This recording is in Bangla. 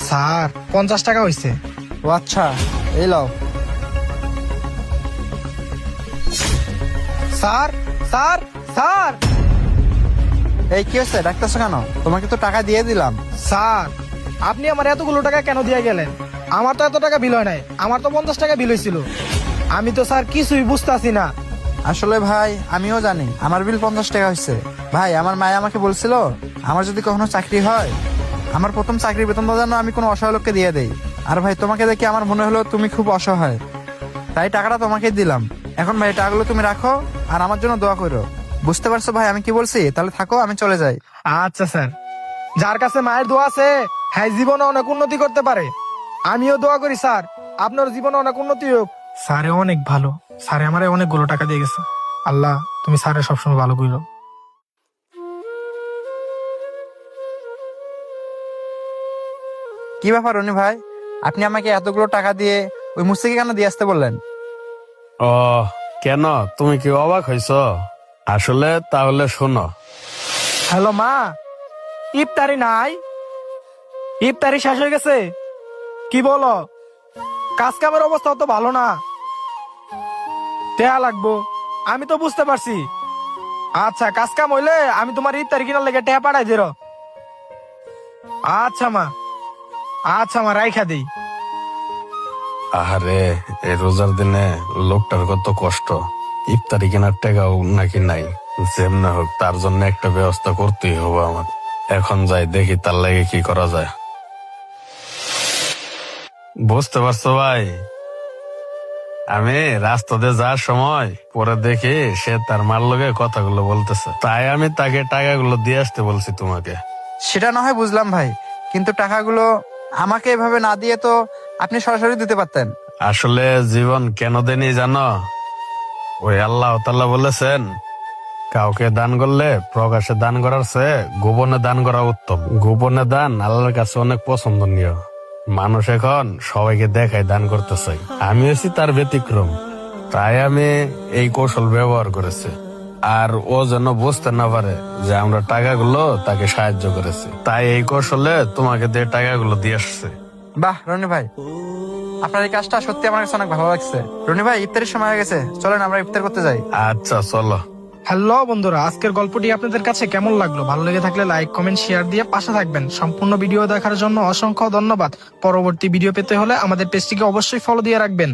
স্যার 50 টাকা হয়েছে। ও আচ্ছা, এই লাও। স্যার স্যার স্যার এই কি হচ্ছে, ডাকতেছো কেন? তোমাকে তো টাকা দিয়ে দিলাম। স্যার আপনি আমার এতগুলো টাকা কেন দিয়ে গেলেন? আমার তো এত টাকা বিল হয় নাই, আমার তো 50 টাকা বিল হয়েছিল। আমি তো স্যার কিছুই বুঝতেছি না। আসলে ভাই আমিও জানি আমার বিল 50 টাকা হয়েছে। ভাই আমার মায়ে আমাকে বলছিল আমার যদি কখনো চাকরি হয়, আমার প্রথম চাকরির বেতনটা যেন আমি কোনো অসহায় লোককে দিয়ে দেই। আর ভাই তোমাকে দেখে আমার মনে হলো তুমি খুব অসহায়, তাই টাকাটা তোমাকে দিলাম। এখন ভাই টাকাগুলো তুমি রাখো আর আমার জন্য দোয়া করো। বুঝতে পারছো ভাই আমি কি বলছি? তাহলে থাকো, আমি চলে যাই। আচ্ছা স্যার, যার কাছে মায়ের দোয়া আছে হ্যাঁ জীবনে অনেক উন্নতি করতে পারে। আমিও দোয়া করি স্যার আপনার জীবনে অনেক উন্নতি হোক। স্যারে অনেক ভালো, স্যারে আমারে অনেকগুলো টাকা দিয়ে গেছে। আল্লাহ তুমি স্যারে সবসময় ভালো কইরো। কি ব্যাপার রনি ভাই, আপনি আমাকে এতগুলো টাকা দিয়ে ওই মুস্তাকে কেন দিয়ে আসতে বললেন? ও কেন, তুমি কি অবাক হইছ? আসলে তাহলে শোনো। হ্যালো মা, ইফতারি নাই? ইফতারি শেষ হয়ে গেছে? কি বলো? কাজ কামের অবস্থা তো ভালো না। টেয়া লাগবো, আমি তো বুঝতে পারছি। আচ্ছা কাজ কাম হইলে আমি তোমার ইফতারি কিনার লেগে টেয়া পাঠাই দির। আচ্ছা মা, আচ্ছা মা রাইখা দেই। আহারে, এই রোজার দিনে লোকটার কত কষ্ট। ইফতারি কেনার টাকাও নাকি নাই। যেমনে হোক তার জন্য একটা ব্যবস্থা করতেই হবে আমার। এখন যাই দেখি তার লাগে কি করা যায়। বুঝতে পারছো ভাই, আমি রাস্তা দিয়ে যাওয়ার সময় পরে দেখি সে তার মার লগে কথাগুলো বলতেছে, তাই আমি তাকে টাকাগুলো দিয়ে আসতে বলছি তোমাকে। সেটা না হয় বুঝলাম ভাই, কিন্তু টাকাগুলো আমাকে এভাবে না দিয়ে তো আপনি সরাসরি দিতে পারতেন। আসলে জীবন কেন দেনি জানো? ওই আল্লাহ তাআলা বলেছেন, কাউকে দান করলে প্রকাশে দান করার চেয়ে গোপনে দান করা উত্তম। গোপনে দান আল্লাহর কাছে অনেক পছন্দনীয়। মানুষ এখন সবাইকে দেখায় দান করতে চাই, আমি হচ্ছি তার ব্যতিক্রম। তাই আমি এই কৌশল ব্যবহার করেছি, আর ও যেন বুঝতে না পারে যে আমরা টাকাগুলো তাকে সাহায্য করেছি। তাই এই কৌশলে তোমাকে দিয়ে টাকাগুলো দিয়ে আসছে। বাহ রনি ভাই, আপনার এই কাজটা সত্যি আমার কাছে অনেক ভালো লাগছে। রনি ভাই ইফতারের সময় হয়ে গেছে, চলেন আমরা ইফতার করতে যাই। আচ্ছা চলো। হ্যালো বন্ধুরা, আজকের গল্পটি আপনাদের কাছে কেমন লাগলো? ভালো লেগে থাকলে লাইক কমেন্ট শেয়ার দিয়ে পাশে থাকবেন। সম্পূর্ণ ভিডিও দেখার জন্য অসংখ্য ধন্যবাদ। পরবর্তী ভিডিও পেতে হলে আমাদের পেজটিকে অবশ্যই ফলো দিয়ে রাখবেন।